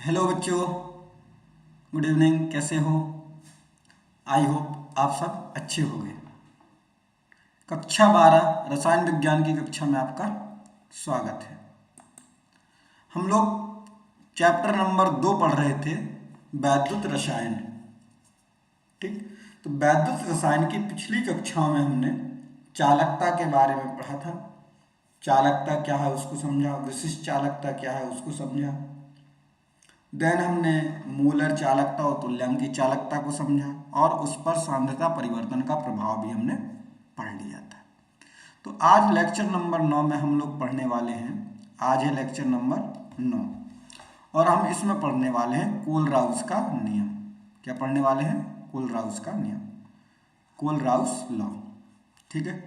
Hello बच्चों, good evening. कैसे हो? आई होप आप सब अच्छे होंगे। कक्षा 12 रसायन विज्ञान की कक्षा में आपका स्वागत है। हम लोग चैप्टर नंबर 2 पढ़ रहे थे, वैद्युत रसायन। ठीक, तो वैद्युत रसायन की पिछली कक्षाओं में हमने चालकता के बारे में पढ़ा था। चालकता क्या है उसको समझा, विशिष्ट चालकता क्या है उसको समझा। देन हमने मूलर चालकता और तुल्यांकी चालकता को समझा और उस पर सांद्रता परिवर्तन का प्रभाव भी हमने पढ़ लिया था। तो आज लेक्चर नंबर 9 में हम लोग पढ़ने वाले हैं। आज है लेक्चर नंबर 9 और हम इसमें पढ़ने वाले हैं कोलराउस का नियम। क्या पढ़ने वाले हैं? कोलराउस का नियम, कोलराउस लॉ। ठीक है,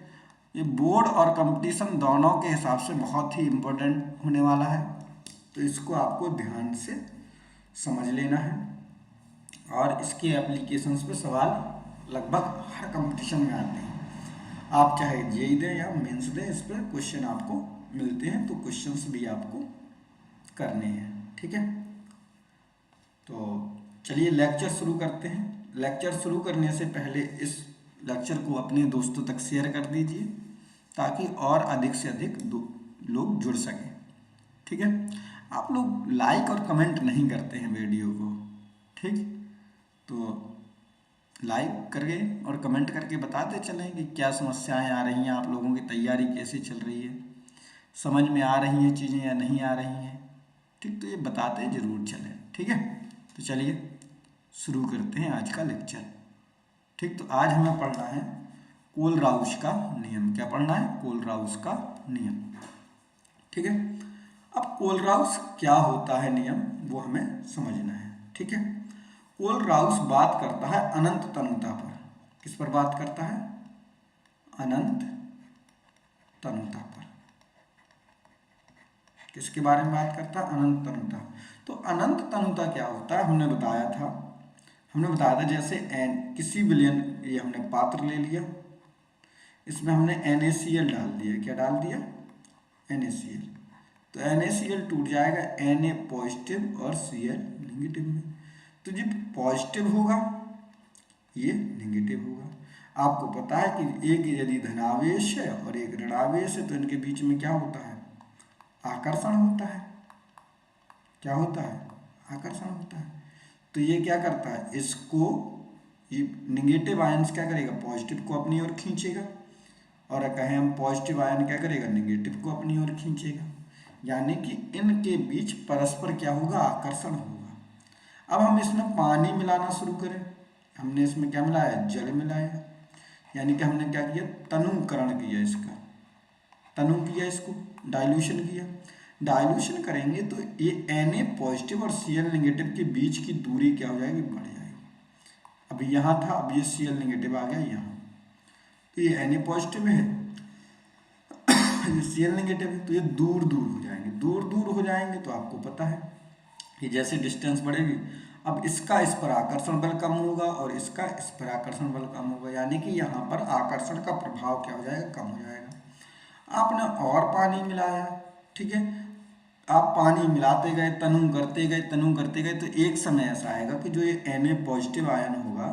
ये बोर्ड और कंपटीशन दोनों के हिसाब से बहुत ही इम्पोर्टेंट होने वाला है, तो इसको आपको ध्यान से समझ लेना है। और इसके एप्लीकेशंस पे सवाल लगभग हर कंपटीशन में आते हैं। आप चाहे जेई दें या मेंस दें, इस पर क्वेश्चन आपको मिलते हैं, तो क्वेश्चंस भी आपको करने हैं। ठीक है, तो चलिए लेक्चर शुरू करते हैं। लेक्चर शुरू करने से पहले इस लेक्चर को अपने दोस्तों तक शेयर कर दीजिए ताकि और अधिक से अधिक लोग जुड़ सकें। ठीक है, आप लोग लाइक और कमेंट नहीं करते हैं वीडियो को। ठीक, तो लाइक करके और कमेंट करके बताते चलें कि क्या समस्याएं आ रही हैं, आप लोगों की तैयारी कैसी चल रही है, समझ में आ रही हैं चीज़ें या नहीं आ रही हैं। ठीक, तो ये बताते ज़रूर चलें। ठीक है, तो चलिए शुरू करते हैं आज का लेक्चर। ठीक, तो आज हमें पढ़ना है कोलराउस का नियम। क्या पढ़ना है? कोलराउस का नियम। ठीक है, अब कोलराउस क्या होता है नियम, वो हमें समझना है। ठीक है, कोलराउस बात करता है अनंत तनुता पर। किस पर बात करता है? अनंत तनुता पर। किसके बारे में बात करता है? अनंत तनुता। तो अनंत तनुता क्या होता है हमने बताया था जैसे एन किसी विलयन, ये हमने पात्र ले लिया, इसमें हमने NaCl डाल दिया। क्या डाल दिया? NaCl। तो NaCl टूट जाएगा Na पॉजिटिव और Cl नेगेटिव में। तो जब पॉजिटिव होगा ये नेगेटिव होगा। आपको पता है कि एक यदि धनावेश है और एक ऋणावेश है तो इनके बीच में क्या होता है? आकर्षण होता है। क्या होता है? आकर्षण होता है। तो ये क्या करता है, इसको ये निगेटिव आयंस क्या करेगा? पॉजिटिव को अपनी ओर खींचेगा, और कहें हम पॉजिटिव आयन क्या करेगा? नेगेटिव को अपनी ओर खींचेगा। यानी कि इनके बीच परस्पर क्या होगा? आकर्षण होगा। अब हम इसमें पानी मिलाना शुरू करें, हमने इसमें क्या मिलाया? जल मिलाया। यानी कि हमने क्या किया? तनुकरण किया, इसका तनु किया, इसको डाइल्यूशन किया। डाइल्यूशन करेंगे तो ये Na पॉजिटिव और Cl नेगेटिव के बीच की दूरी क्या हो जाएगी? बढ़ जाएगी। अभी यहाँ था, अब ये Cl नेगेटिव आ गया यहाँ, तो ये Na पॉजिटिव है, ये Cl नेगेटिव है, तो ये दूर दूर हो जाएंगे। दूर दूर हो जाएंगे तो आपको पता है कि जैसे डिस्टेंस बढ़ेगी, अब इसका इस पर आकर्षण बल कम होगा और इसका इस पर आकर्षण बल कम होगा। यानी कि यहाँ पर आकर्षण का प्रभाव क्या हो जाएगा? कम हो जाएगा। आपने और पानी मिलाया, ठीक है, आप पानी मिलाते गए, तनु करते गए, तो एक समय ऐसा आएगा कि जो ये Na पॉजिटिव आयन होगा,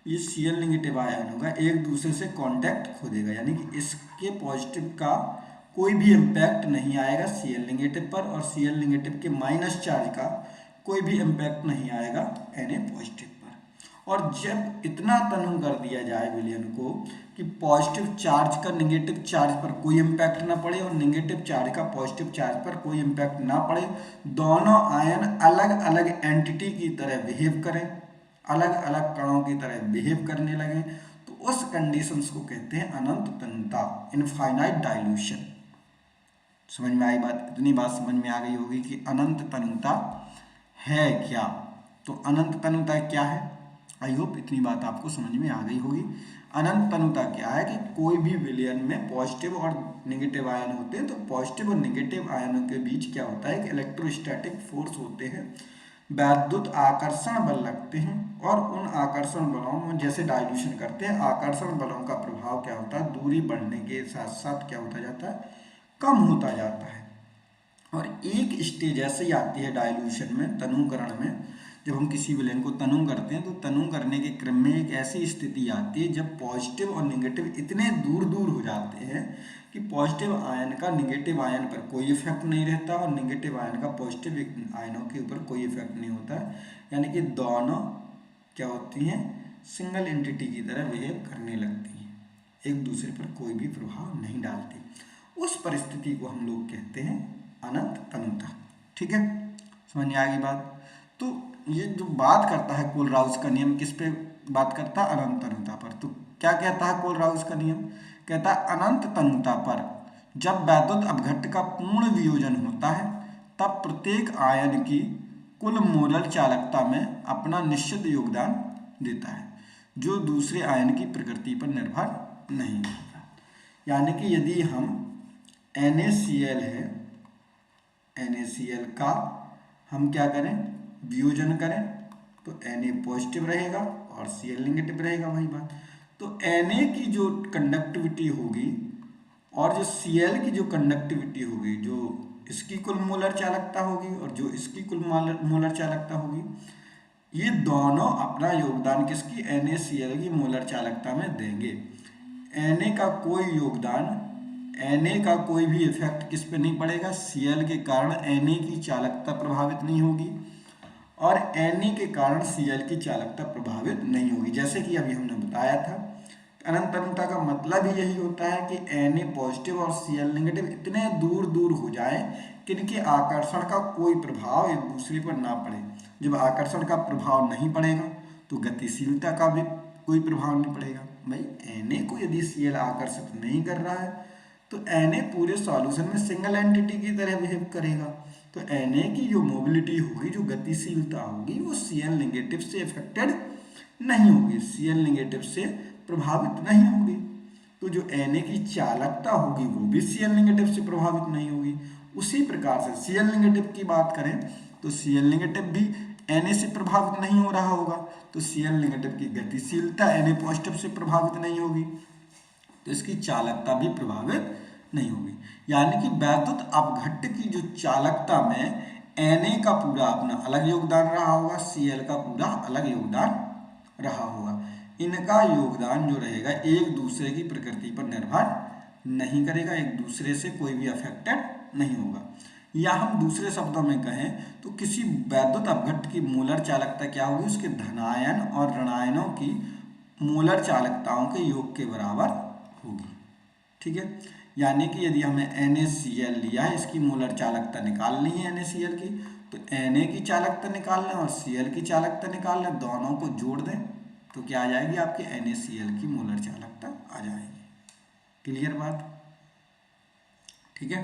ये Cl नेगेटिव आयन होगा, एक दूसरे से कांटेक्ट खो देगा। यानी कि इसके पॉजिटिव का कोई भी इम्पैक्ट नहीं आएगा Cl नेगेटिव पर, और Cl नेगेटिव के माइनस चार्ज का कोई भी इम्पैक्ट नहीं आएगा Na पॉजिटिव पर। और जब इतना तनु कर दिया जाए विलयन को कि पॉजिटिव चार्ज का नेगेटिव चार्ज पर कोई इम्पैक्ट ना पड़े और नेगेटिव चार्ज का पॉजिटिव चार्ज पर कोई इम्पैक्ट ना पड़े, दोनों आयन अलग अलग एंटिटी की तरह बिहेव करें, अलग अलग कणों की तरह बिहेव करने लगे, तो उस कंडीशंस को कहते हैं अनंत तनुता, इनफाइनाइट डाइल्यूशन। समझ में आई बात? इतनी बात समझ में आ गई होगी कि अनंत तनुता है क्या। तो अनंत तनुता क्या है? आई होप इतनी बात आपको समझ में आ गई होगी। अनंत तनुता क्या है कि कोई भी विलयन में पॉजिटिव और नेगेटिव आयन होते हैं, तो पॉजिटिव और नेगेटिव आयनों के बीच क्या होता है कि इलेक्ट्रोस्टैटिक फोर्स होते हैं, वैद्युत आकर्षण बल लगते हैं, और उन आकर्षण बलों में जैसे डाइल्यूशन करते हैं, आकर्षण बलों का प्रभाव क्या होता है? दूरी बढ़ने के साथ साथ क्या होता जाता है? कम होता जाता है। और एक स्टेज ऐसे ही आती है डाइल्यूशन में, तनुकरण में, जब हम किसी विलयन को तनु करते हैं तो तनु करने के क्रम में एक ऐसी स्थिति आती है जब पॉजिटिव और नेगेटिव इतने दूर दूर हो जाते हैं कि पॉजिटिव आयन का नेगेटिव आयन पर कोई इफेक्ट नहीं रहता और नेगेटिव आयन का पॉजिटिव आयनों के ऊपर कोई इफेक्ट नहीं होता है। यानी कि दोनों क्या होती हैं, सिंगल एंटिटी की तरह बिहेव करने लगती हैं, एक दूसरे पर कोई भी प्रभाव नहीं डालती। उस परिस्थिति को हम लोग कहते हैं अनंत तनुता। ठीक है, समझ में आ गई बात। तो ये जो बात करता है कोलराउस का नियम, किस पे बात करता है, अनंत तनुता पर। तो क्या कहता है कोलराउस का नियम, कहता है अनंत तनुता पर जब वैद्युत अपघट्ट का पूर्ण वियोजन होता है तब प्रत्येक आयन की कुल मोलर चालकता में अपना निश्चित योगदान देता है, जो दूसरे आयन की प्रकृति पर निर्भर नहीं होता। यानी कि यदि हम NaCl है, NaCl का हम क्या करें, वियोजन करें तो Na पॉजिटिव रहेगा और Cl नेगेटिव रहेगा, वही बात। तो Na की जो कंडक्टिविटी होगी और जो Cl की जो कंडक्टिविटी होगी, जो इसकी कुल मोलर चालकता होगी और जो इसकी कुल मोलर चालकता होगी, ये दोनों अपना योगदान किसकी, NaCl की मोलर चालकता में देंगे। Na का कोई योगदान, Na का कोई भी इफेक्ट किस पे नहीं पड़ेगा, Cl के कारण Na की चालकता प्रभावित नहीं होगी और Na के कारण Cl की चालकता प्रभावित नहीं होगी। जैसे कि अभी हमने बताया था, अनंत तनुता का मतलब ही यही होता है कि Na पॉजिटिव और Cl नेगेटिव इतने दूर दूर हो जाए कि इनके आकर्षण का कोई प्रभाव एक दूसरे पर ना पड़े। जब आकर्षण का प्रभाव नहीं पड़ेगा तो गतिशीलता का भी कोई प्रभाव नहीं पड़ेगा। भाई Na को यदि Cl आकर्षित नहीं कर रहा है तो Na पूरे सॉल्यूशन में सिंगल एंटिटी की तरह बिहेव करेगा। तो Na की जो मोबिलिटी होगी, जो गतिशीलता होगी, वो Cl नेगेटिव से अफेक्टेड नहीं होगी, Cl नेगेटिव से प्रभावित नहीं होगी। तो जो Na की चालकता होगी वो भी Cl नेगेटिव से प्रभावित नहीं होगी। उसी प्रकार से Cl नेगेटिव की बात करें तो Cl नेगेटिव भी Na से प्रभावित नहीं हो रहा होगा, तो Cl नेगेटिव की गतिशीलता Na पॉजिटिव से प्रभावित नहीं होगी, तो इसकी चालकता भी प्रभावित नहीं होगी। यानी कि वैद्युत अपघट्ट की जो चालकता में Na का पूरा अपना अलग योगदान रहा होगा, Cl का पूरा अलग योगदान रहा होगा। इनका योगदान जो रहेगा एक दूसरे की प्रकृति पर निर्भर नहीं करेगा, एक दूसरे से कोई भी अफेक्टेड नहीं होगा। या हम दूसरे शब्दों में कहें तो किसी वैद्युत अपघट्ट की मोलर चालकता क्या होगी, उसके धनायन और ऋणायनों की मोलर चालकताओं के योग के बराबर होगी। ठीक है, यानी कि यदि हमें NaCl लिया है, इसकी मोलर चालकता निकालनी है NaCl की, तो Na की चालकता निकालना और Cl की चालकता निकालना, दोनों को जोड़ दें तो क्या आ जाएगी, आपकी NaCl की मोलर चालकता आ जाएगी। क्लियर बात। ठीक है,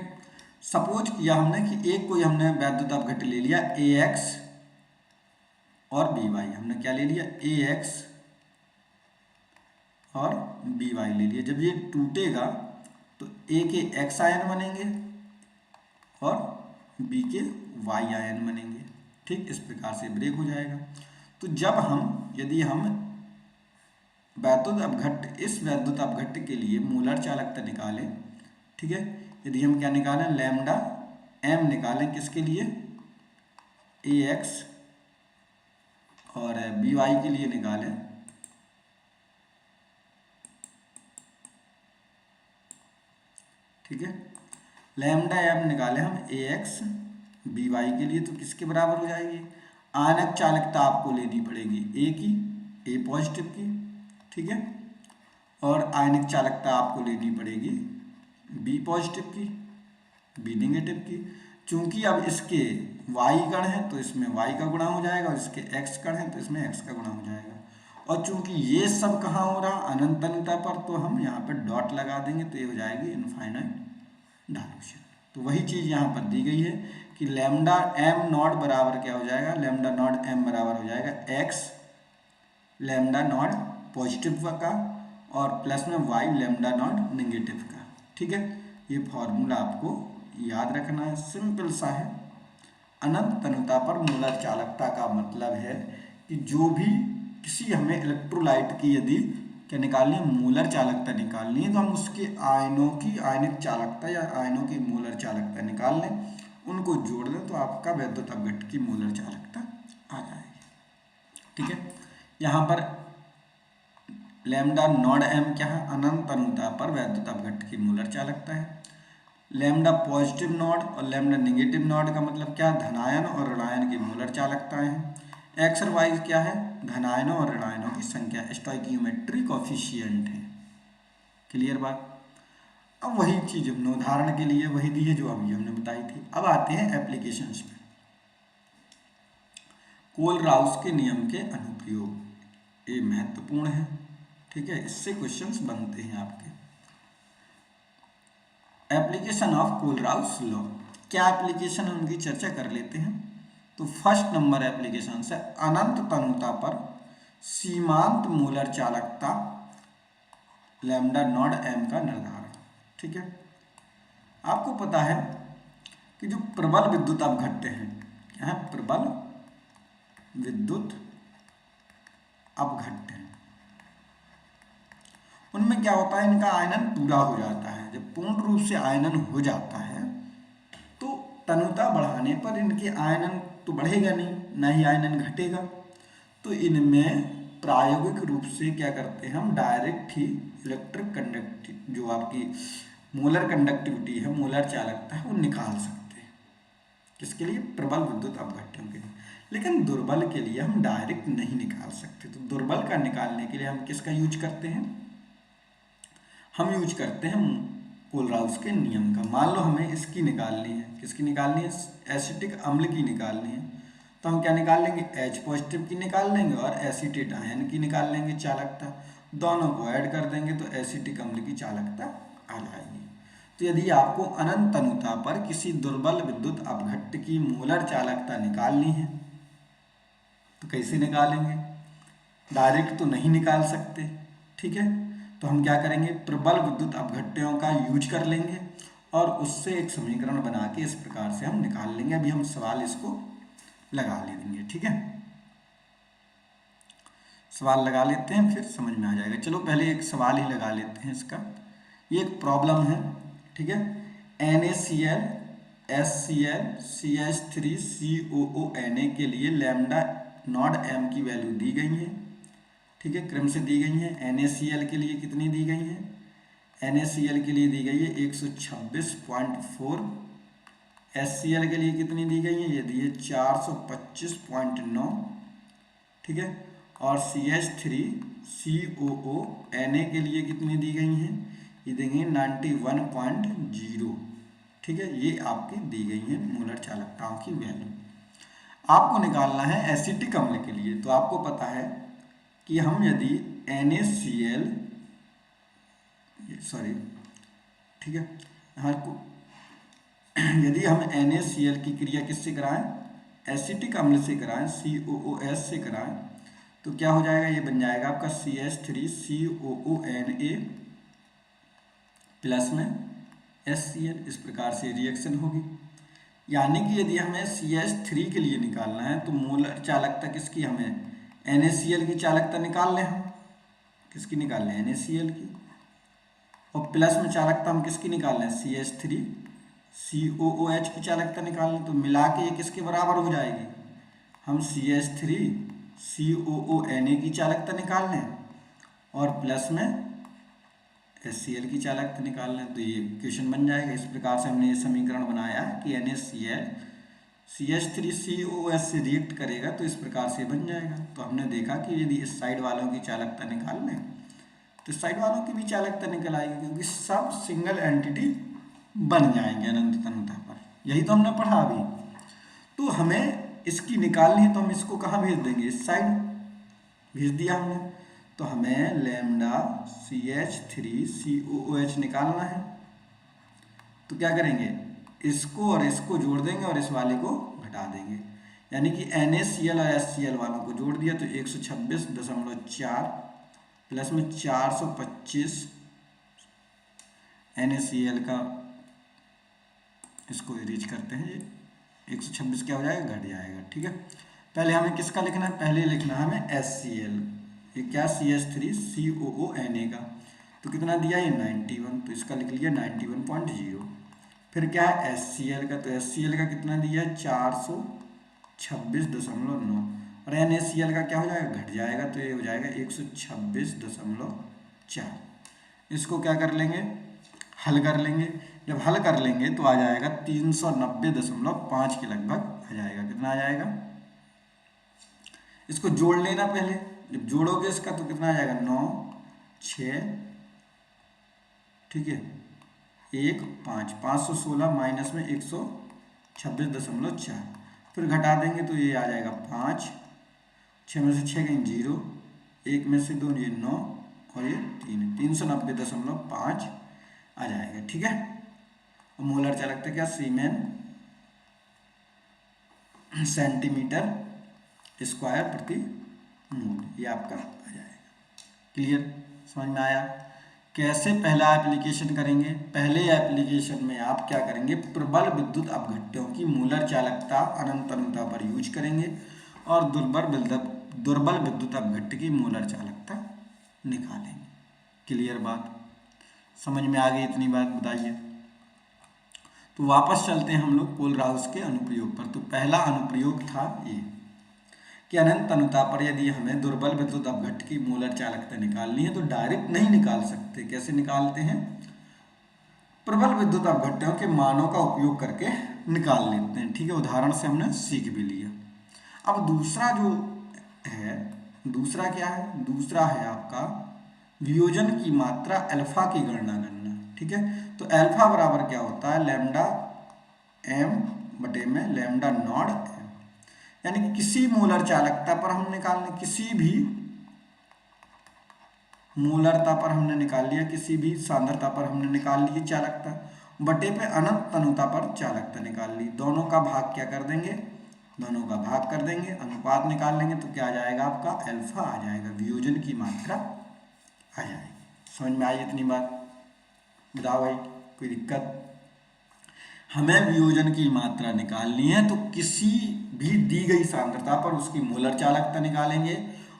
सपोज किया हमने कि एक कोई हमने वैद्युत अपघट्ट ले लिया AX और BY, हमने क्या ले लिया, AX और BY ले लिया। जब ये टूटेगा तो A के X आयन बनेंगे और B के Y आयन बनेंगे। ठीक, इस प्रकार से ब्रेक हो जाएगा। तो जब हम, यदि हम वैद्युत अपघट्ट, इस वैद्युत अपघट्ट के लिए मोलर चालकता निकालें, ठीक है, यदि हम क्या निकालें, लैम्डा m निकालें, किसके लिए, AX और BY के लिए निकालें, ठीक है, लैम्डा m निकालें हम AX BY के लिए, तो किसके बराबर हो जाएगी, आयनक चालकता आपको लेनी पड़ेगी A की, A पॉजिटिव की, ठीक है, और आयनिक चालकता आपको लेनी पड़ेगी B पॉजिटिव की, B नेगेटिव की। चूंकि अब इसके Y कण है तो इसमें Y का गुणा हो जाएगा और इसके X कण है तो इसमें X का गुणा हो जाएगा। और चूंकि ये सब कहाँ हो रहा, अनंत तनुता पर, तो हम यहाँ पर डॉट लगा देंगे तो ये हो जाएगी इनफाइनाइट डायल्यूशन। तो वही चीज़ यहाँ पर दी गई है कि लैम्डा m नॉट बराबर क्या हो जाएगा, लैम्डा नॉट m बराबर हो जाएगा X लैम्डा नॉट पॉजिटिव का और प्लस में Y लैम्डा नॉट नेगेटिव का। ठीक है, ये फॉर्मूला आपको याद रखना है, सिंपल सा है। अनंत तनुता पर मोलर चालकता का मतलब है कि जो भी किसी हमें इलेक्ट्रोलाइट की यदि क्या निकालनी है, मोलर चालकता निकालनी है, तो हम उसके आयनों की आयनिक चालकता या आयनों की मोलर चालकता निकाल लें उनको जोड़ दें तो आपका वैद्युत अपघट्ट की मोलर चालकता आ जाएगी। ठीक है, यहाँ पर लैम्डा नॉड एम क्या है, अनंत अनुता पर वैद्युत अपघट्ट की मोलर चालकता है। लैम्डा पॉजिटिव नॉड और लैम्डा नेगेटिव नॉड का मतलब क्या, धनायन और ऋणायन की मोलर चालकताएं हैं। एक्स और वाई क्या है, धनायनों और ऋणायनों की संख्या, स्टोइकियोमेट्रिक कोफिशिएंट है। क्लियर बात। अब वही चीज हमने उदाहरण के लिए वही दी है जो अभी हमने बताई थी। अब आते हैं एप्लीकेशंस में। कोलराउस के नियम के अनुप्रयोग, ये महत्वपूर्ण है। ठीक है, इससे क्वेश्चंस बनते हैं आपके। एप्लीकेशन ऑफ कोलराउस लॉ, क्या एप्लीकेशन है उनकी चर्चा कर लेते हैं। तो फर्स्ट नंबर एप्लीकेशन से अनंत तनुता पर सीमांत मोलर चालकता लैम्डा नॉड एम का निर्धारण। ठीक है, आपको पता है कि जो प्रबल विद्युत अपघट्य हैं, क्या है, प्रबल विद्युत अपघट्य, उनमें क्या होता है, इनका आयनन पूरा हो जाता है। जब पूर्ण रूप से आयनन हो जाता है तो तनुता बढ़ाने पर इनके आयनन तो बढ़ेगा नहीं, ना ही आयनन घटेगा। तो इनमें प्रायोगिक रूप से क्या करते हैं हम, डायरेक्ट ही इलेक्ट्रिक कंडक्टिव जो आपकी मोलर कंडक्टिविटी है, मोलर चालकता है, वो निकाल सकते हैं। किसके लिए, प्रबल विद्युत अपघट्यों के लिए। लेकिन दुर्बल के लिए हम डायरेक्ट नहीं निकाल सकते। तो दुर्बल का निकालने के लिए हम किसका यूज करते हैं, हम यूज करते हैं कोलराउस के नियम का। मान लो हमें इसकी निकालनी है, किसकी निकालनी है, एसिटिक अम्ल की निकालनी है। तो हम क्या निकाल लेंगे, H पॉजिटिव की निकाल लेंगे और एसीटेट आयन की निकाल लेंगे चालकता। दोनों को ऐड कर देंगे तो एसिटिक अम्ल की चालकता आ जाएगी। तो यदि आपको अनंत तनुता पर किसी दुर्बल विद्युत अपघट्य की मोलर चालकता निकालनी है तो कैसे निकालेंगे, डायरेक्ट तो नहीं निकाल सकते। ठीक है, तो हम क्या करेंगे, प्रबल विद्युत अपघट्यों का यूज कर लेंगे और उससे एक समीकरण बना के इस प्रकार से हम निकाल लेंगे। अभी हम सवाल इसको लगा लेंगे। ठीक है, सवाल लगा लेते हैं फिर समझ में आ जाएगा। चलो पहले एक सवाल ही लगा लेते हैं इसका। ये एक प्रॉब्लम है। ठीक है, NaCl HCl CH3 COO Na के लिए लैम्डा नॉड m की वैल्यू दी गई है। ठीक है, क्रम से दी गई है। NaCl के लिए कितनी दी गई है, NaCl के लिए दी गई है 126.4, HCl के लिए कितनी दी गई है, ये दी है 425.9। ठीक है, और CH3 COO Na के लिए कितनी दी गई हैं, ये देंगे 91.0। ठीक है, ये आपकी दी गई है मोलर चालकताओं की वैल्यू। आपको निकालना है एसिटिक अम्ल के लिए। तो आपको पता है कि हम यदि NaCl ठीक है, यहाँ को यदि हम NaCl की क्रिया किससे कराएं, एसिटिक अम्ल से कराएं, COOS से कराएं, तो क्या हो जाएगा, ये बन जाएगा आपका CH3 COONA प्लस में HCl। इस प्रकार से रिएक्शन होगी। यानी कि यदि हमें CH3 के लिए निकालना है तो मोलर चालकता किसकी, हमें NaCl की चालकता निकाल लें। हम किसकी निकाल लें, NaCl की। और प्लस में चालकता हम किसकी निकाल लें, CH3 COOH की चालकता निकाल लें। तो मिला के ये किसके बराबर हो जाएगी, हम CH3 COONA की चालकता निकाल लें और प्लस में HCl की चालकता निकाल लें। तो ये क्वेश्चन बन जाएगा। इस प्रकार से हमने ये समीकरण बनाया है कि NaCl CH3 COOS से रिएक्ट करेगा तो इस प्रकार से बन जाएगा। तो हमने देखा कि यदि इस साइड वालों की चालकता निकाल लें तो इस साइड वालों की भी चालकता निकल आएगी, क्योंकि सब सिंगल एंटिटी बन जाएंगे अनंत तनुता पर। यही तो हमने पढ़ा अभी। तो हमें इसकी निकालनी है तो हम इसको कहाँ भेज देंगे, इस साइड भेज दिया हमने। तो हमें लैम्डा CH3 COOH निकालना है। तो क्या करेंगे, इसको और इसको जोड़ देंगे और इस वाले को घटा देंगे। यानी कि NaCl और HCl वालों को जोड़ दिया तो 126.4 प्लस में 425 NaCl का, इसको इरेज करते हैं, ये 126 क्या हो जाएगा, घट जाएगा। ठीक है, पहले हमें किसका लिखना है, पहले लिखना है हमें HCl, ये क्या CH3 COONA का। तो कितना दिया ये 91, तो इसका लिख लिया 91.0। फिर क्या है HCl का, तो HCl का कितना दिया है 426.9, और NaCl का क्या हो जाएगा, घट जाएगा, तो ये हो जाएगा 126.4। इसको क्या कर लेंगे, हल कर लेंगे। जब हल कर लेंगे तो आ जाएगा 390.5 के लगभग आ जाएगा। कितना आ जाएगा, इसको जोड़ लेना पहले, जब जोड़ोगे इसका तो कितना आ जाएगा 9 6, ठीक है, 1 5, 516 माइनस में 126.4, फिर घटा देंगे तो ये आ जाएगा 5, 6 में से 6 गई 0, 1 में से 2 ये 9 और ये 390.5 आ जाएगा। ठीक है, और मोलर चालकता क्या, सीमेन सेंटीमीटर स्क्वायर प्रति मोल, ये आपका आ जाएगा। क्लियर, समझ में आया। कैसे पहला एप्लीकेशन करेंगे, पहले एप्लीकेशन में आप क्या करेंगे, प्रबल विद्युत अपघट्यों की मोलर चालकता अनंत अनंतता पर यूज करेंगे और दुर्बल विद्युत अपघट्य की मोलर चालकता निकालेंगे। क्लियर बात, समझ में आ गई इतनी बात, बताइए। तो वापस चलते हैं हम लोग कोलराउस के अनुप्रयोग पर। तो पहला अनुप्रयोग था ये कि अनंत अनुता पर यदि हमें दुर्बल विद्युत अपघट्य की मोलर चालकता निकालनी है तो डायरेक्ट नहीं निकाल सकते। कैसे निकालते हैं, प्रबल विद्युत अपघट्यों के मानों का उपयोग करके निकाल लेते हैं। ठीक है, उदाहरण से हमने सीख भी लिया। अब दूसरा जो है, दूसरा क्या है, दूसरा है आपका वियोजन की मात्रा अल्फा की गणना करना। ठीक है, तो अल्फा बराबर क्या होता है, लैम्डा m बटे में लैम्डा नॉट m, यानी कि किसी मोलर चालकता पर हम निकालने, किसी भी मोलरता पर हमने निकाल लिया, किसी भी सांद्रता पर हमने निकाल ली चालकता, बटे पे अनंत तनुता पर चालकता निकाल ली। दोनों का भाग क्या कर देंगे, दोनों का भाग कर देंगे, अनुपात निकाल लेंगे तो क्या आ जाएगा आपका अल्फा आ जाएगा, वियोजन की मात्रा आ जाएगी। समझ में आई इतनी बात, बताओ भाई कोई दिक्कत। हमें वियोजन की मात्रा निकालनी है तो किसी भी दी गई सांद्रता पर उसकी मोलर चालकता निकालेंगे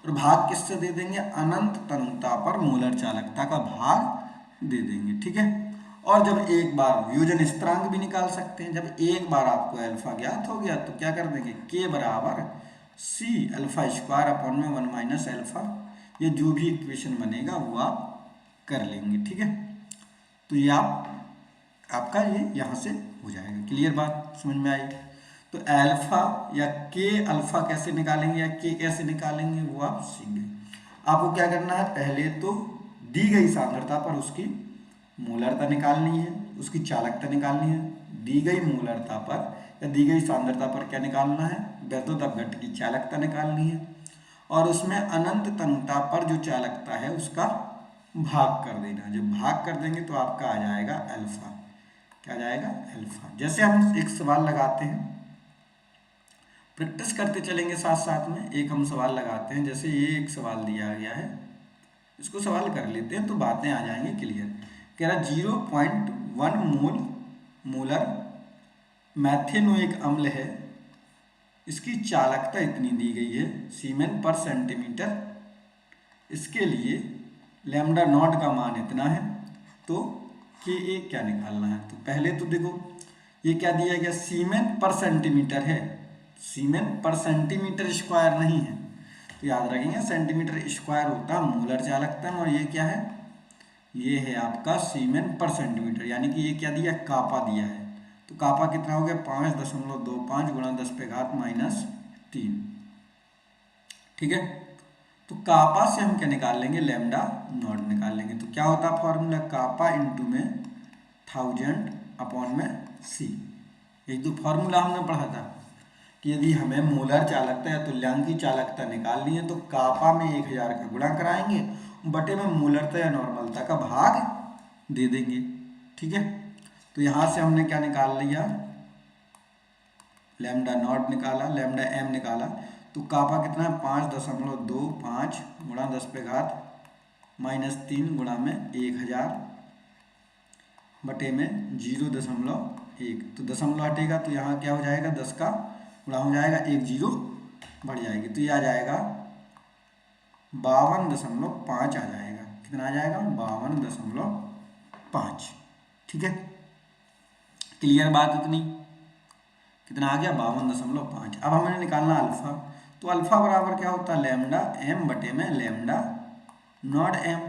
और भाग किससे दे देंगे, अनंत तनुता पर मोलर चालकता का भाग दे देंगे। ठीक है, और जब एक बार वियोजन स्थिरांक भी निकाल सकते हैं। जब एक बार आपको अल्फा ज्ञात हो गया तो क्या कर देंगे, के बराबर सी अल्फा स्क्वायर अपॉन में 1 माइनस अल्फा, ये जो भी इक्वेशन बनेगा वो आप कर लेंगे। ठीक है, तो ये आपका ये यहाँ से हो जाएगा। क्लियर बात, समझ में आई। तो अल्फा या के अल्फा कैसे निकालेंगे या के कैसे निकालेंगे वो आप सीख गए। आपको क्या करना है, पहले तो दी गई सांद्रता पर उसकी मोलरता निकालनी है, उसकी चालकता निकालनी है। दी गई मोलरता पर या दी गई सांद्रता पर क्या निकालना है, विद्युत अपघट्य की चालकता निकालनी है, और उसमें अनंत तनुता पर जो चालकता है उसका भाग कर देना। जब भाग कर देंगे तो आपका आ जाएगा अल्फा। क्या जाएगा, अल्फा। जैसे हम एक सवाल लगाते हैं, प्रैक्टिस करते चलेंगे साथ साथ में। एक हम सवाल लगाते हैं, जैसे ये एक सवाल दिया गया है, इसको सवाल कर लेते हैं तो बातें आ जाएंगी क्लियर। कह रहा 0.1 मोलर मैथेनोइक अम्ल है, इसकी चालकता इतनी दी गई है सीमेन पर सेंटीमीटर, इसके लिए लैम्डा नॉट का मान इतना है, तो के ए क्या निकालना है। तो पहले तो देखो ये क्या दिया गया, सीमेन पर सेंटीमीटर है, सीमेन पर सेंटीमीटर स्क्वायर नहीं है, तो याद रखेंगे सेंटीमीटर स्क्वायर होता है मोलर चालकता में, और ये क्या है, ये है आपका सीमेन पर सेंटीमीटर, यानी कि ये क्या दिया, कापा दिया है। तो कापा कितना हो गया 5.25 गुणा 10 पे घात -3। ठीक है, तो कापा से हम क्या निकाल लेंगे, लैम्डा नॉट निकाल लेंगे। तो क्या होता है फॉर्मूला, कापा इंटू में 1000 अपॉन में सी। एक तो फॉर्मूला हमने पढ़ा था कि यदि हमें मोलर चालकता या तुल्यांकी चालकता निकालनी है तो कापा में 1000 का गुणा कराएंगे, बटे में मोलरता या नॉर्मलता का भाग दे देंगे। ठीक है, तो यहाँ से हमने क्या निकाल लिया, लैम्डा नॉट निकाला, लैम्डा एम निकाला, तो कापा कितना है 5.25 गुणा 10 पे घात -3 गुणा में 1000 बटे में 0.1। तो दशमलव हटेगा तो यहाँ क्या हो जाएगा, 10 का गुणा हो जाएगा, 1 0 बढ़ जाएगी, तो ये आ जाएगा 52.5 आ जाएगा। कितना आ जाएगा, 52.5। ठीक है, क्लियर बात इतनी? कितना आ गया? 52.5। अब हमें निकालना अल्फा। तो अल्फा बराबर क्या होता है? लैम्डा एम बटे में लैम्डा नॉट एम।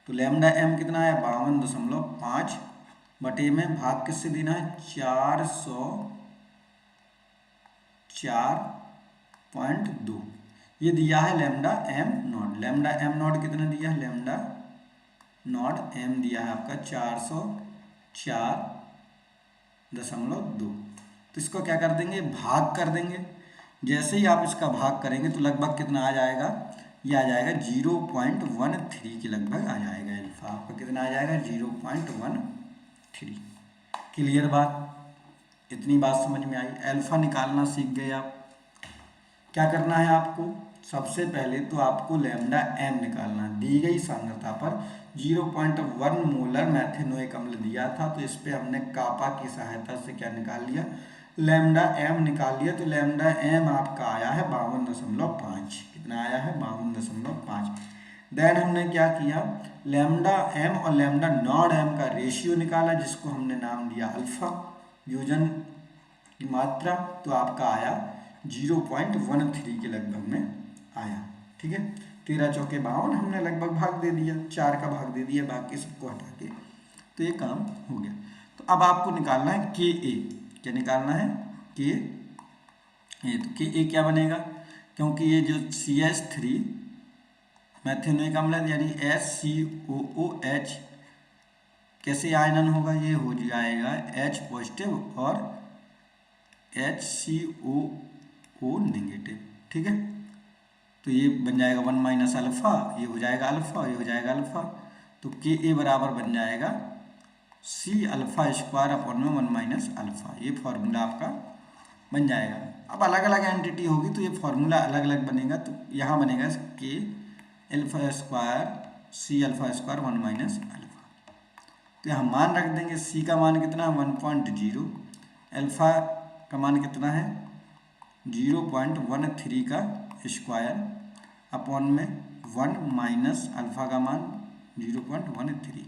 तो लैम्डा एम कितना है? 52.5 बटे में भाग किससे देना है? 404.2। ये दिया है lambda am not. Lambda am not कितना दिया है? लैम्डा नॉट एम दिया है आपका 404.2। तो इसको क्या कर देंगे? भाग कर देंगे। जैसे ही आप इसका भाग करेंगे तो लगभग कितना आ जाएगा? ये आ जाएगा 0.13 के लगभग आ जाएगा। अल्फा आपका कितना आ जाएगा? 0.13। क्लियर बात? इतनी बात समझ में आई? अल्फा निकालना सीख गए आप। क्या करना है आपको? सबसे पहले तो आपको लैम्डा एम निकालना है। दी गई सांद्रता पर 0.1 मोलर मैथेनोइक अम्ल दिया था, तो इस पे हमने कापा की सहायता से क्या निकाल लिया? लैम्डा एम निकाल लिया। तो लैम्डा एम आपका आया है 52.5। कितना आया है? 52.5। देन हमने क्या किया? लैम्डा एम और लैम्डा नॉट एम का रेशियो निकाला, जिसको हमने नाम दिया अल्फा, वियोजन की मात्रा। तो आपका आया 0.13 के लगभग में आया। ठीक है, 13 चौके 52 हमने लगभग भाग दे दिया, 4 का भाग दे दिया, बाकी सबको हटा के। तो ये काम हो गया। तो अब आपको निकालना है के ए। क्या निकालना है? के ए। तो के ए क्या बनेगा? क्योंकि ये जो CH3 मैथेनोइक अम्ल यानी HCOOH कैसे आयनन होगा? ये हो जाएगा H पॉजिटिव और HCOO नेगेटिव। ठीक है, तो ये बन जाएगा 1 माइनस अल्फा, ये हो जाएगा अल्फा, ये हो जाएगा अल्फा। तो के ए बराबर बन जाएगा C अल्फा स्क्वायर अपॉन में 1 माइनस अल्फा। ये फॉर्मूला आपका बन जाएगा। अब अलग अलग एंटिटी होगी तो ये फॉर्मूला अलग अलग बनेगा। तो यहाँ बनेगा के alpha square C alpha square 1 minus alpha. तो यहाँ मान रख देंगे। C का मान कितना है? 1.0। अल्फा का मान कितना है? 0.13 का स्क्वायर अपॉन में 1 माइनस अल्फा का मान 0.13।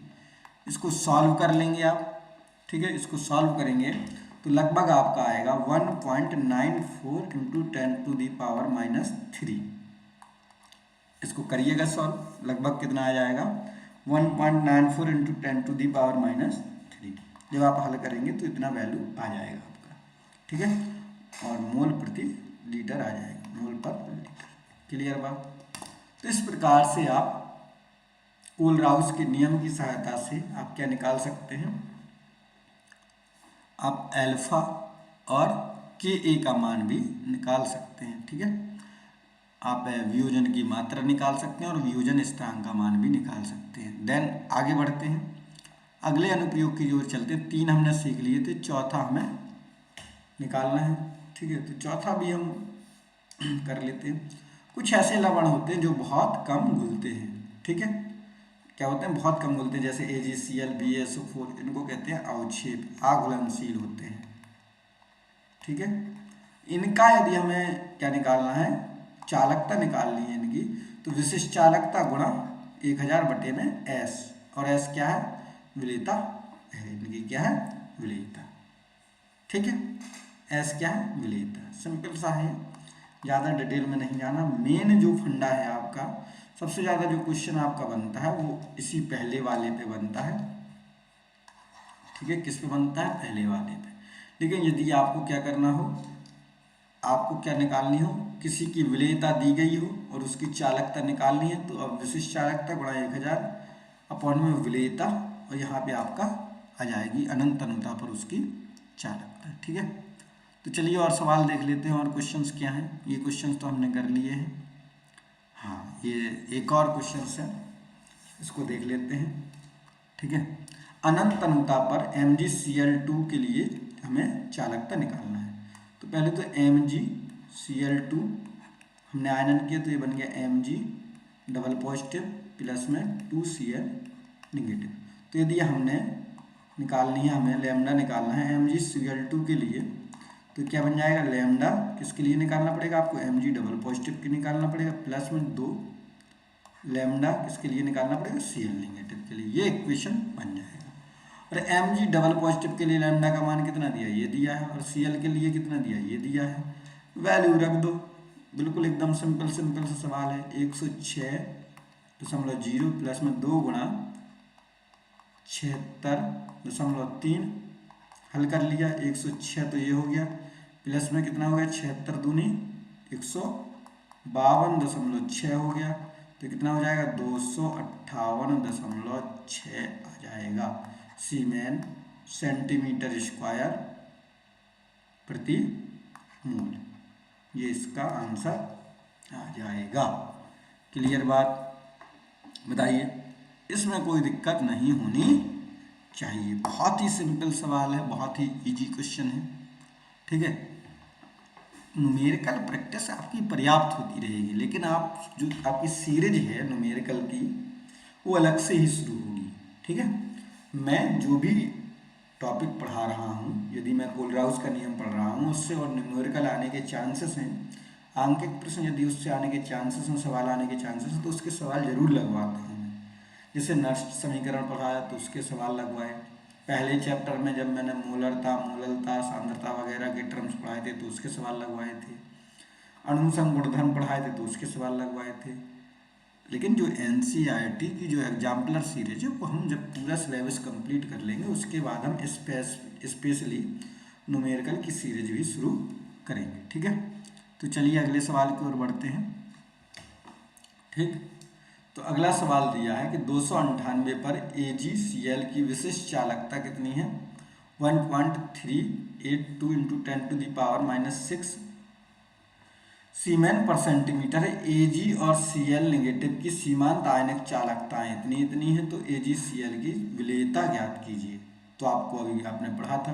इसको सॉल्व कर लेंगे आप। ठीक है, इसको सॉल्व करेंगे तो लगभग आपका आएगा 1.94 इंटू 10⁻⁻3। इसको करिएगा सॉल्व, लगभग कितना आ जाएगा? 1.94 इंटू 10⁻⁻3। जब आप हल करेंगे तो इतना वैल्यू आ जाएगा आपका। ठीक है, और मोल प्रति लीटर आ जाएगा, मोल पर लीटर। क्लियर बात? तो इस प्रकार से आप कोलराउस के नियम की सहायता से आप क्या निकाल सकते हैं? आप अल्फा और के ए का मान भी निकाल सकते हैं। ठीक है, आप वियोजन की मात्रा निकाल सकते हैं और वियोजन स्थिरांक का मान भी निकाल सकते हैं। देन आगे बढ़ते हैं, अगले अनुप्रयोग की ओर चलते हैं। 3 हमने सीख लिए थे, चौथा हमें निकालना है। ठीक है, तो चौथा भी हम कर लेते हैं। कुछ ऐसे लवण होते हैं जो बहुत कम घुलते हैं। ठीक है, क्या होते हैं? बहुत कम घुलते हैं, जैसे AgCl, BaSO4, इनको कहते हैं अवक्षेप, अघुलनशील होते हैं। ठीक है, इनका यदि हमें क्या निकालना है? चालकता निकालनी है इनकी। तो विशिष्ट चालकता गुणा 1000 बटे में S, और S क्या है? विलेयता है। इनकी क्या है? विलेयता। ठीक है, S क्या है? विलेयता। सिंपल सा है, ज़्यादा डिटेल में नहीं जाना। मेन जो फंडा है आपका, सबसे ज़्यादा जो क्वेश्चन आपका बनता है वो इसी पहले वाले पे बनता है। ठीक है, किस पे बनता है? पहले वाले पे। लेकिन यदि आपको क्या करना हो, आपको क्या निकालनी हो, किसी की विलेयता दी गई हो और उसकी चालकता निकालनी है, तो अब विशिष्ट चालकता गुणा 1000 अपॉन में विलेयता, और यहाँ पे आपका आ जाएगी अनंत अनुता पर उसकी चालकता। ठीक है, तो चलिए और सवाल देख लेते हैं, और क्वेश्चंस क्या हैं। ये क्वेश्चंस तो हमने कर लिए हैं। हाँ, ये एक और क्वेश्चन है, इसको देख लेते हैं। ठीक है, अनंत अनुता पर MgCl2 के लिए हमें चालकता निकालना है। तो पहले तो MgCl2 हमने आयनन किया, तो ये बन गया Mg डबल पॉजिटिव प्लस में 2Cl निगेटिव। तो यदि हमने निकालनी है, हमें लैम्डा निकालना है MgCl2 के लिए, तो क्या बन जाएगा? लैम्डा किसके लिए निकालना पड़ेगा आपको? Mg डबल पॉजिटिव के निकालना पड़ेगा, प्लस में 2 लैम्डा किसके लिए निकालना पड़ेगा? Cl नेगेटिव के लिए। ये इक्वेशन बन जाएगा। और एम जी डबल पॉजिटिव के लिए लैम्डा का मान कितना दिया, ये दिया है, और सी एल के लिए कितना दिया, ये दिया है। वैल्यू रख दो, बिल्कुल एकदम सिंपल सिंपल सा सवाल है। 106.0 प्लस में 2 गुणा 76.3 हल कर लिया। 106 तो ये हो गया, प्लस में कितना हो गया 76 दूनी 152.6 हो गया, तो कितना हो जाएगा 258.6 आ जाएगा सीमेन सेंटीमीटर स्क्वायर प्रति मोल। ये इसका आंसर आ जाएगा। क्लियर बात, बताइए, इसमें कोई दिक्कत नहीं होनी चाहिए। बहुत ही सिंपल सवाल है, बहुत ही इजी क्वेश्चन है, ठीक है। न्यूमेरिकल प्रैक्टिस आपकी पर्याप्त होती रहेगी, लेकिन आप जो आपकी सीरीज है न्यूमेरिकल की वो अलग से ही शुरू होगी, ठीक है। मैं जो भी टॉपिक पढ़ा रहा हूँ, यदि मैं कोलराउस का नियम पढ़ रहा हूँ उससे और न्यूमेरिकल आने के चांसेस हैं, आंकिक प्रश्न यदि उससे आने के चांसेस हैं, सवाल आने के चांसेस हैं, तो उसके सवाल जरूर लगवाता हूँ मैं। जैसे नष्ट समीकरण पढ़ाया तो उसके सवाल लगवाए। पहले चैप्टर में जब मैंने मोलरता, मोललता, सांद्रता वगैरह के टर्म्स पढ़ाए थे तो उसके सवाल लगवाए थे। अणुसंग गुणधर्म पढ़ाए थे तो उसके सवाल लगवाए थे। लेकिन जो एनसीईआरटी की जो एग्जाम्पलर सीरीज है वो हम जब पूरा सिलेबस कंप्लीट कर लेंगे उसके बाद हम स्पेशली न्यूमेरिकल की सीरीज भी शुरू करेंगे, ठीक है। तो चलिए अगले सवाल की ओर बढ़ते हैं, ठीक। तो अगला सवाल दिया है कि 298 पर AgCl की विशिष्ट चालकता कितनी है। 1.382 × 10⁻⁻6 सीमेन पर सेंटीमीटर है। Ag और Cl नेगेटिव की सीमांत आयनिक चालकताएं इतनी इतनी है, तो AgCl की विलेयता ज्ञात कीजिए। तो आपको अभी आपने पढ़ा था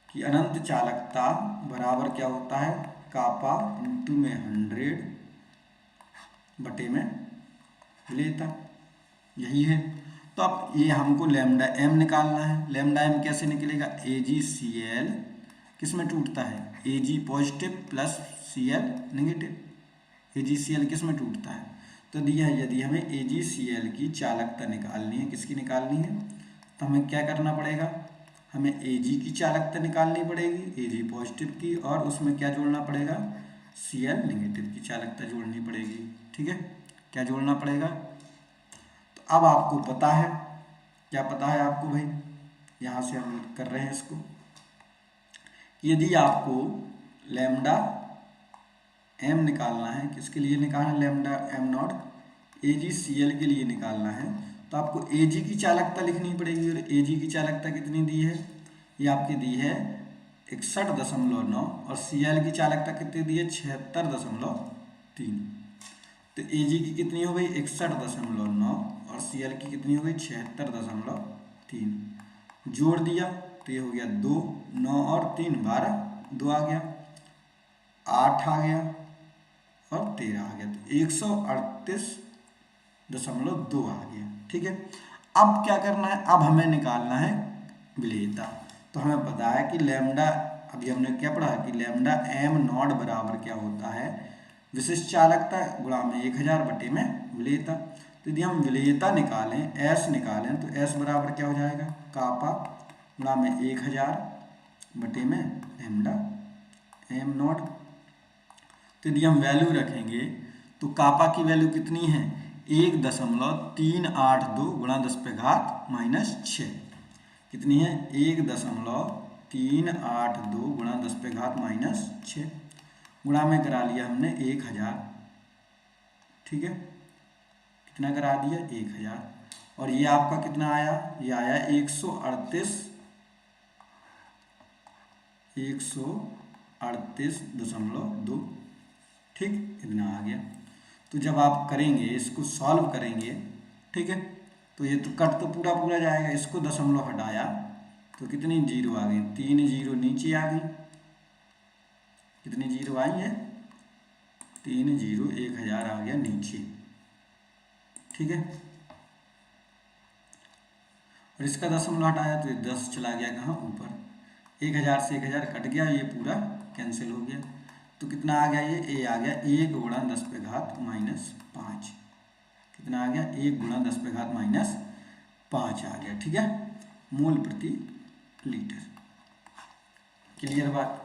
कि अनंत चालकता बराबर क्या होता है, कापा इंटू में 100 बटे में विलेयता, यही है। तो अब ये हमको लैम्डा एम निकालना है। लैम्डा एम कैसे निकलेगा, AgCl किस में टूटता है, Ag positive plus Cl negative. AgCl किस में टूटता है, तो दिया है यदि हमें AgCl की चालकता निकालनी है, किसकी निकालनी है, तो हमें क्या करना पड़ेगा, हमें Ag की चालकता निकालनी पड़ेगी, Ag पॉजिटिव की, और उसमें क्या जोड़ना पड़ेगा, Cl नेगेटिव की चालकता जोड़नी पड़ेगी, ठीक है। क्या जोड़ना पड़ेगा, तो अब आपको पता है, क्या पता है आपको भाई, यहाँ से हम कर रहे हैं इसको। यदि आपको लैम्डा एम निकालना है, किसके लिए निकालना है, लैम्डा एम नॉट AgCl के लिए निकालना है, तो आपको Ag की चालकता लिखनी पड़ेगी। और Ag की चालकता कितनी दी है, ये आपकी दी है 61.9, और Cl की चालकता कितनी दी है 76.3। तो Ag की कितनी हो गई 61.9 और Cl की कितनी हो गई 76.3। जोड़ दिया तो ये हो गया 2, 9 और 3 12, 2 आ गया, 8 आ गया और 13 आ गया, तो 138.2 आ गया, ठीक है। अब क्या करना है, अब हमें निकालना है विलेयता। तो हमें पता है कि लैम्डा, अभी हमने क्या पढ़ा कि लैम्डा एम नॉट बराबर क्या होता है, विशिष्ट चालकता गुणा में 1000 बटे में विलेयता। तो यदि हम विलेयता निकालें, एस निकालें, तो एस बराबर क्या हो जाएगा, कापा गुणा में 1000 बटे में लैम्डा एम नॉट। तो यदि हम वैल्यू रखेंगे तो कापा की वैल्यू कितनी है 1.382 गुणा 10⁻⁻6, कितनी है 1.382 गुणा 10⁻⁻6, गुणा में करा लिया हमने 1000, ठीक है, कितना करा दिया 1000, और ये आपका कितना आया, ये आया 138.2, ठीक, इतना आ गया। तो जब आप करेंगे इसको सॉल्व करेंगे, ठीक है, तो ये तो कट तो पूरा पूरा जाएगा, इसको दशमलव हटाया तो कितनी जीरो आ गई, 3 जीरो नीचे आ गई, कितनी जीरो आई है 3 जीरो, 1000 आ गया नीचे, ठीक है। और इसका दशमलव हटाया तो ये 10 चला गया कहाँ ऊपर, 1000 से 1000 कट गया, ये पूरा कैंसिल हो गया, तो कितना आ गया, ये आ गया 1 गुणा 10⁻⁵, कितना आ गया 1 गुणा 10⁻⁵ आ गया, ठीक है। मोल प्रति लीटर। क्लियर बात।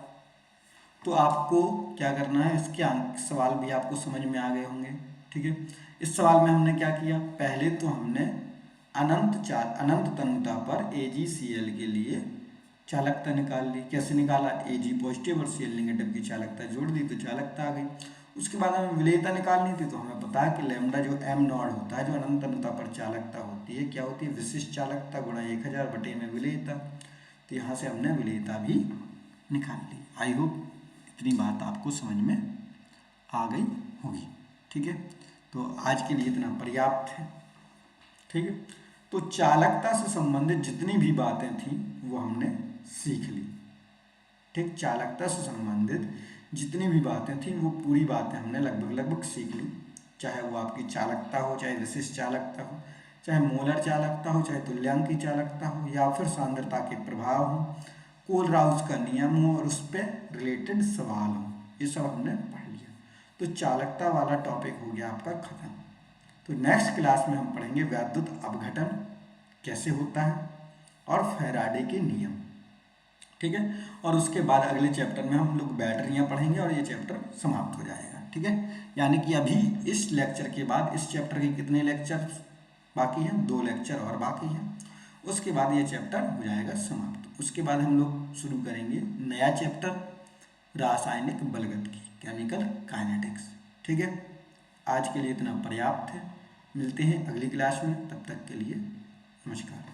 तो आपको क्या करना है, इसके सवाल भी आपको समझ में आ गए होंगे। ठीक है, इस सवाल में हमने क्या किया, पहले तो हमने अनंत तनुता पर AgCl के लिए चालकता निकाल ली। कैसे निकाला, Ag पॉजिटिव और Cl नेगेटिव की चालकता जोड़ दी तो चालकता आ गई। उसके बाद हमें विलेयता निकालनी थी, तो हमें पता है कि लैम्डा जो m नॉट होता है, जो अनंत तनुता पर चालकता होती है, क्या होती है, विशिष्ट चालकता गुणा 1000 बटे में विलेयता। तो यहाँ से हमने विलेयता भी निकाल ली। आई होप इतनी बात आपको समझ में आ गई होगी। ठीक है, तो आज के लिए इतना पर्याप्त है। ठीक है, तो चालकता से संबंधित जितनी भी बातें थी वो हमने सीख ली। ठीक, चालकता से संबंधित जितनी भी बातें थी वो पूरी बातें हमने लगभग सीख ली। चाहे वो आपकी चालकता हो, चाहे विशिष्ट चालकता हो, चाहे मोलर चालकता हो, चाहे तुल्यांक की चालकता हो, या फिर सांद्रता के प्रभाव हो, कोलराउस का नियम हो और उस पर रिलेटेड सवाल हो, ये सब हमने पढ़ लिया। तो चालकता वाला टॉपिक हो गया आपका खत्म। तो नेक्स्ट क्लास में हम पढ़ेंगे वैद्युत अपघटन कैसे होता है और फैराडे के नियम। ठीक है, और उसके बाद अगले चैप्टर में हम लोग बैटरियां पढ़ेंगे और ये चैप्टर समाप्त हो जाएगा। ठीक है, यानी कि अभी इस लेक्चर के बाद इस चैप्टर के कितने लेक्चर बाकी हैं, 2 लेक्चर और बाकी हैं। उसके बाद ये चैप्टर हो जाएगा समाप्त। उसके बाद हम लोग शुरू करेंगे नया चैप्टर, रासायनिक बलगतिकी, केमिकल काइनेटिक्स। ठीक है, आज के लिए इतना पर्याप्त है। मिलते हैं अगली क्लास में, तब तक के लिए नमस्कार।